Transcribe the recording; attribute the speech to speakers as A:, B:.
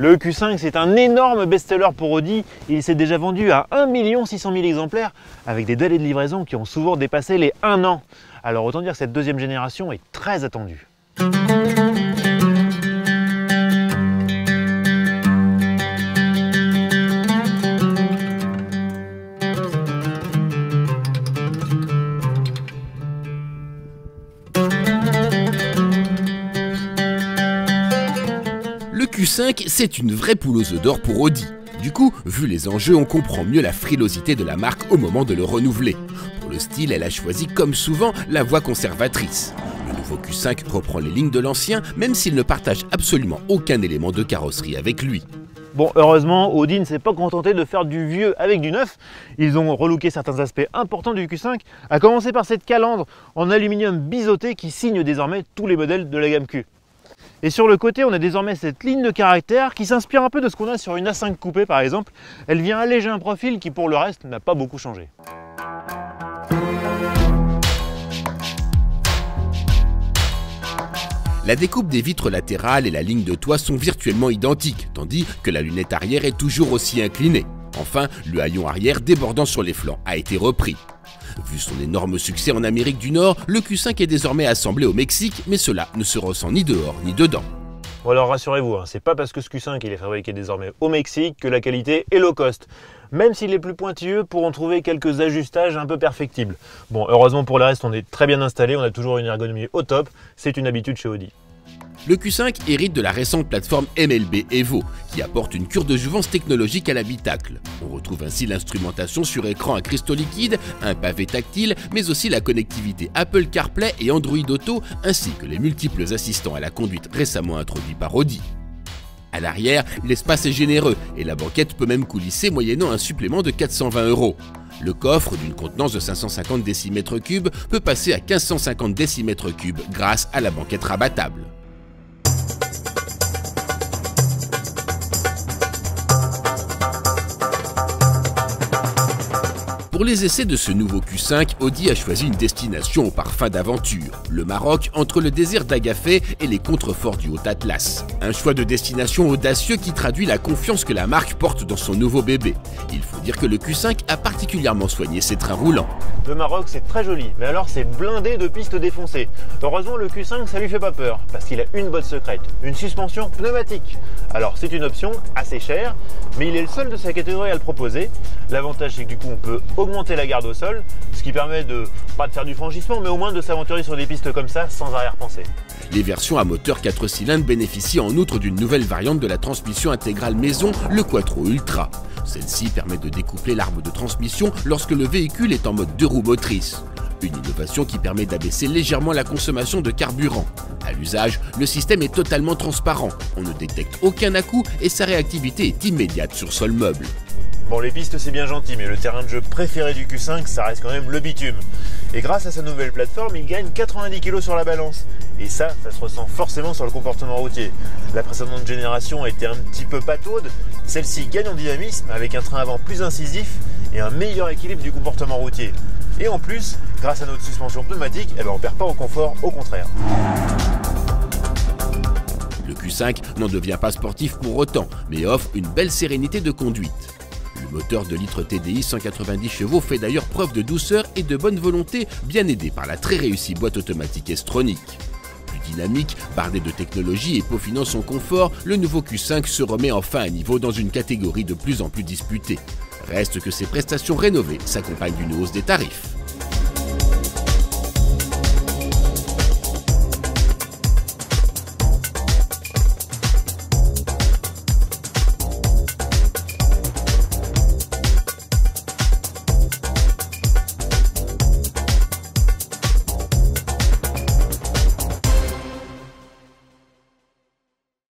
A: Le Q5, c'est un énorme best-seller pour Audi. Il s'est déjà vendu à 1 600 000 exemplaires avec des délais de livraison qui ont souvent dépassé les 1 an. Alors autant dire que cette deuxième génération est très attendue.
B: Le Q5, c'est une vraie poule aux œufs d'or pour Audi. Du coup, vu les enjeux, on comprend mieux la frilosité de la marque au moment de le renouveler. Pour le style, elle a choisi, comme souvent, la voie conservatrice. Le nouveau Q5 reprend les lignes de l'ancien, même s'il ne partage absolument aucun élément de carrosserie avec lui.
A: Bon, heureusement, Audi ne s'est pas contenté de faire du vieux avec du neuf. Ils ont relooké certains aspects importants du Q5, à commencer par cette calandre en aluminium biseauté qui signe désormais tous les modèles de la gamme Q. Et sur le côté, on a désormais cette ligne de caractère qui s'inspire un peu de ce qu'on a sur une A5 coupé par exemple. Elle vient alléger un profil qui pour le reste n'a pas beaucoup changé.
B: La découpe des vitres latérales et la ligne de toit sont virtuellement identiques, tandis que la lunette arrière est toujours aussi inclinée. Enfin, le haillon arrière débordant sur les flancs a été repris. Vu son énorme succès en Amérique du Nord, le Q5 est désormais assemblé au Mexique, mais cela ne se ressent ni dehors ni dedans.
A: Bon alors rassurez-vous, c'est pas parce que ce Q5 il est fabriqué désormais au Mexique que la qualité est low cost. Même si les plus pointilleux pourront trouver quelques ajustages un peu perfectibles. Bon, heureusement pour le reste, on est très bien installé, on a toujours une ergonomie au top, c'est une habitude chez Audi.
B: Le Q5 hérite de la récente plateforme MLB Evo, qui apporte une cure de jouvence technologique à l'habitacle. On retrouve ainsi l'instrumentation sur écran à cristaux liquides, un pavé tactile, mais aussi la connectivité Apple CarPlay et Android Auto, ainsi que les multiples assistants à la conduite récemment introduits par Audi. À l'arrière, l'espace est généreux et la banquette peut même coulisser moyennant un supplément de 420 €. Le coffre, d'une contenance de 550 décimètres3, peut passer à 1550 décimètres3 grâce à la banquette rabattable. Pour les essais de ce nouveau Q5, Audi a choisi une destination au parfum d'aventure, le Maroc entre le désert d'Agafay et les contreforts du Haut-Atlas. Un choix de destination audacieux qui traduit la confiance que la marque porte dans son nouveau bébé. Il faut dire que le Q5 a particulièrement soigné ses trains roulants.
A: Le Maroc c'est très joli, mais alors c'est blindé de pistes défoncées. Heureusement le Q5 ça lui fait pas peur, parce qu'il a une botte secrète, une suspension pneumatique. Alors c'est une option assez chère, mais il est le seul de sa catégorie à le proposer. L'avantage c'est que du coup on peut augmenter la garde au sol, ce qui permet de, pas de faire du franchissement, mais au moins de s'aventurer sur des pistes comme ça sans arrière-pensée.
B: Les versions à moteur 4 cylindres bénéficient en outre d'une nouvelle variante de la transmission intégrale maison, le Quattro Ultra. Celle-ci permet de découpler l'arbre de transmission lorsque le véhicule est en mode 2 roues motrices. Une innovation qui permet d'abaisser légèrement la consommation de carburant. À l'usage, le système est totalement transparent, on ne détecte aucun à-coup et sa réactivité est immédiate sur sol meuble.
A: Bon, les pistes c'est bien gentil, mais le terrain de jeu préféré du Q5, ça reste quand même le bitume. Et grâce à sa nouvelle plateforme, il gagne 90 kg sur la balance. Et ça se ressent forcément sur le comportement routier. La précédente génération était un petit peu pataude, celle-ci gagne en dynamisme avec un train avant plus incisif et un meilleur équilibre du comportement routier. Et en plus, grâce à notre suspension pneumatique, on ne perd pas en confort, au contraire.
B: Le Q5 n'en devient pas sportif pour autant, mais offre une belle sérénité de conduite. Le moteur de litre TDI 190 chevaux fait d'ailleurs preuve de douceur et de bonne volonté, bien aidé par la très réussie boîte automatique S-Tronic. Plus dynamique, bardé de technologie et peaufinant son confort, le nouveau Q5 se remet enfin à niveau dans une catégorie de plus en plus disputée. Reste que ses prestations rénovées s'accompagnent d'une hausse des tarifs.